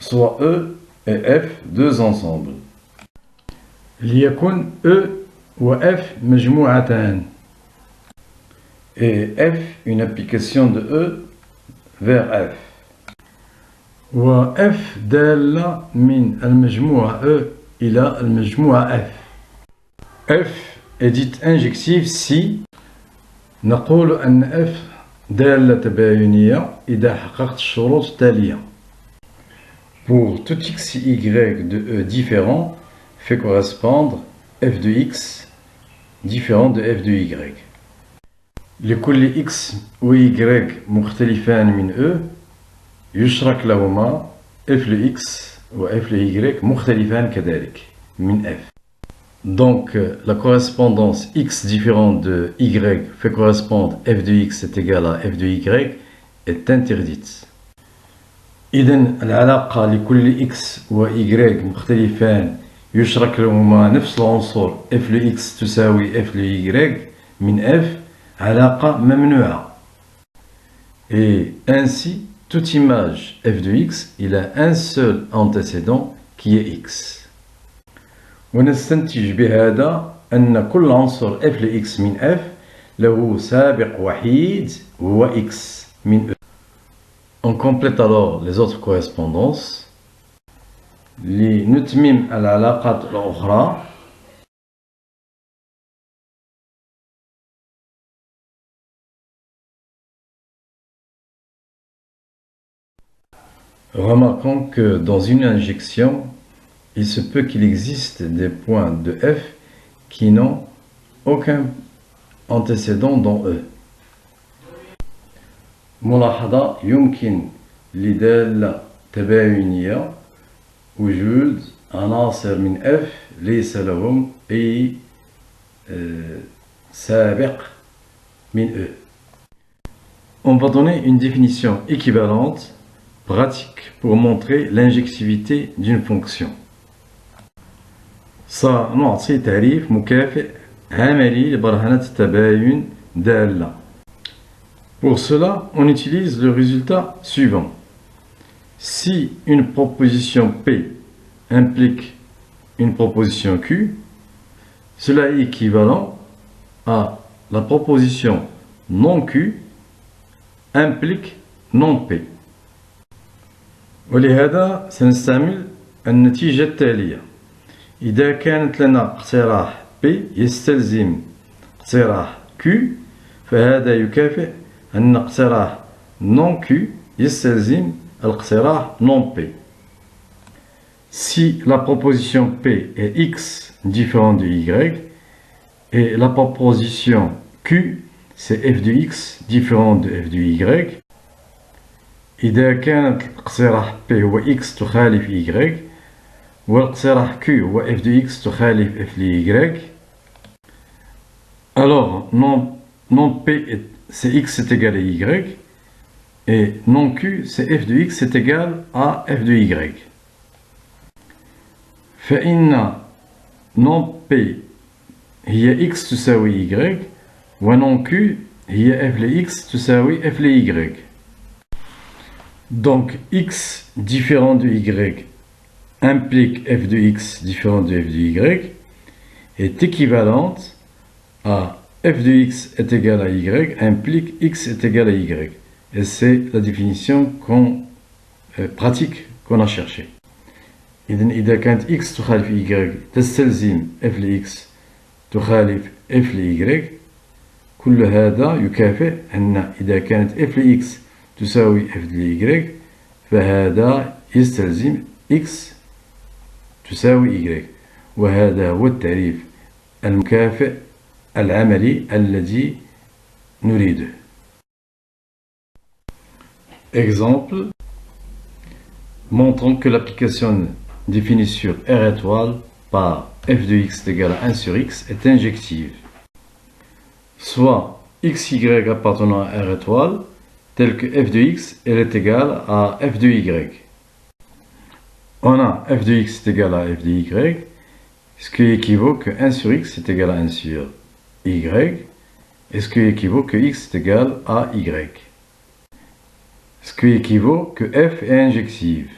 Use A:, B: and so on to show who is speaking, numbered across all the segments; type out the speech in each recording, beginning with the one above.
A: soit E et F deux ensembles.
B: ليكن E و F مجموعتان.
A: Et F une application de E vers F.
B: و F دالة من المجموعة E إلى المجموعة F.
A: F est dite injective si
B: نقول أن F دالة تباينية إذا حققت الشروط التالية.
A: pour tout x y de E différent fait correspondre f de x différent de f de y.
B: لكل x و y مختلفان من E يشرك لهما f ل x و f ل y مختلفان كذلك من f.
A: Donc la correspondance x différente de y fait correspondre f de x est égal à f de y est interdite.
B: إذن العلاقة لكل x و y مختلفان يشرك لهما نفس العنصر f ل x تساوي f ل y من f علاقة ممنوعة.
A: Et ainsi, toute image f de x, il a un seul antécédent qui est x.
B: ونستنتج بهذا أن كل عنصر f ل x من f له سابق وحيد هو x من e.
A: On complète alors les autres correspondances.
B: لنتمم العلاقات الأخرى.
A: Remarquons que dans une injection, il se peut qu'il existe des points de f qui n'ont aucun antécédent dans E.
B: ملاحظة يمكن لدالة تباينية وجود عناصر من F ليس لهم أي سابق من E.
A: On va donner une définition équivalente, pratique, pour montrer l'injectivité d'une fonction.
B: سنعطي تعريف مكافئ عملي لبرهنة التباين دالة.
A: Pour cela, on utilise le résultat suivant. Si une proposition P implique une proposition Q, cela est équivalent à la proposition non Q implique non P.
B: ولهذا سنستعمل النتيجة التالية. إذا كانت لنا اقتراح P يستلزم اقتراح Q فهذا يكافئ أن اقتراح non Q يستلزم الاقتراح non P.
A: Si la proposition P est X différent de Y et la proposition Q c'est f de X différent de f de Y,
B: إذا كانت الاقتراح P هو X تخالف Y والاقتراح Q هو f de X تخالف f de Y,
A: alors non P c'est X est égal à Y et non Q c'est f de X est égal à f de Y.
B: فإن non P هي X تساوي Y و non Q هي f ل X تساوي f ل Y.
A: Donc X différent de Y implique f de X différent de f de Y est équivalente à f de X est égal à Y implique X est égal à Y. Et c'est la définition pratique qu'on a cherchée.
B: إذا كانت X تخالف Y تستلزم f ل X تخالف f ل Y. كل هذا يكافئ أن إذا كانت f ل X تساوي f ل Y فهذا يستلزم X تساوي Y. وهذا هو التعريف المكافئ العملي الذي نريده.
A: Exemple, montrons que l'application définie sur R étoile par f de x est égal à 1 sur x est injective. Soit xy appartenant à R étoile, tel que f de x elle est égale à f de y. On a f de x est égal à f de y, ce qui équivaut que 1 sur x est égal à 1 sur y, et ce qui équivaut que x est égal à y. Ce qui équivaut que f est injective.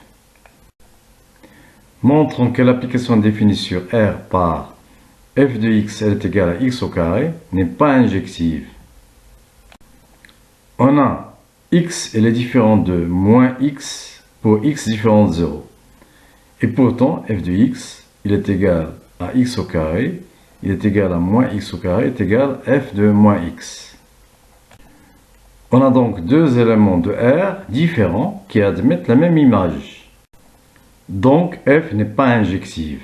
A: montrant que l'application définie sur R par f de x elle est égale à x au carré n'est pas injective. On a x elle est différent de moins x pour x différent de 0. Et pourtant, f de x, il est égal à x au carré, il est égal à moins x au carré, est égal à f de moins x. On a donc deux éléments de R différents qui admettent la même image. Donc f n'est pas injective.